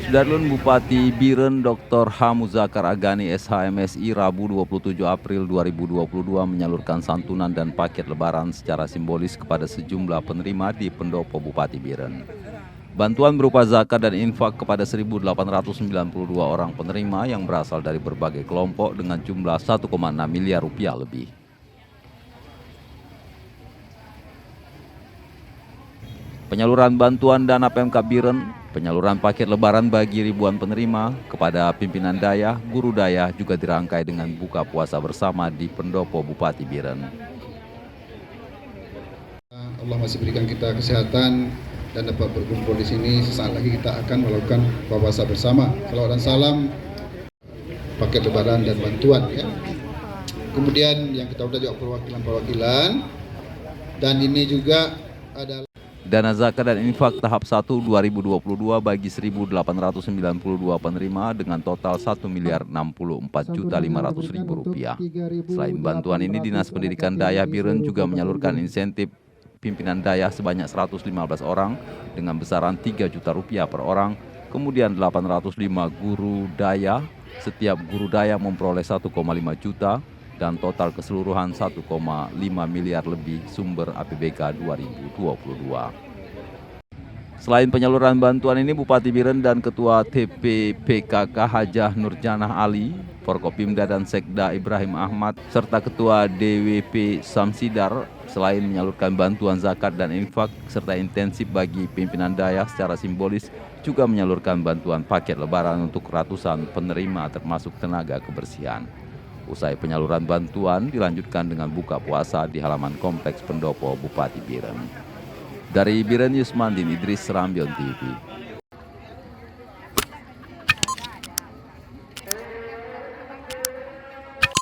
Sudarlun Bupati Biren Dr. H. Muzakar Agani SHMSI Rabu 27 April 2022 menyalurkan santunan dan paket lebaran secara simbolis kepada sejumlah penerima di Pendopo Bupati Biren. Bantuan berupa zakat dan infak kepada 1.892 orang penerima yang berasal dari berbagai kelompok dengan jumlah 1,6 miliar rupiah lebih. Penyaluran bantuan dana PMK Biren, penyaluran paket lebaran bagi ribuan penerima kepada pimpinan daya, guru daya juga dirangkai dengan buka puasa bersama di Pendopo Bupati Biren. Allah masih berikan kita kesehatan dan dapat berkumpul di sini. Sesaat lagi kita akan melakukan buka puasa bersama. Salawat dan salam, paket lebaran dan bantuan ya. Kemudian yang kita udah juga perwakilan dan ini juga adalah Dana zakat dan infak tahap 1 2022 bagi 1.892 penerima dengan total Rp1.064.500.000. Selain bantuan ini, Dinas Pendidikan Daya Biren juga menyalurkan insentif pimpinan daya sebanyak 115 orang dengan besaran Rp3 juta per orang. Kemudian 805 guru daya, setiap guru daya memperoleh 1,5 juta dan total keseluruhan 1,5 miliar lebih sumber APBK 2022. Selain penyaluran bantuan ini, Bupati Biren dan Ketua TPPKK Hajah Nurjanah Ali, Forkopimda dan Sekda Ibrahim Ahmad, serta Ketua DWP Samsidar selain menyalurkan bantuan zakat dan infak serta intensif bagi pimpinan daya secara simbolis, juga menyalurkan bantuan paket lebaran untuk ratusan penerima termasuk tenaga kebersihan. Usai penyaluran bantuan dilanjutkan dengan buka puasa di halaman Kompleks Pendopo Bupati Biren. Dari Biren Yusmandin Idris, Rambion TV.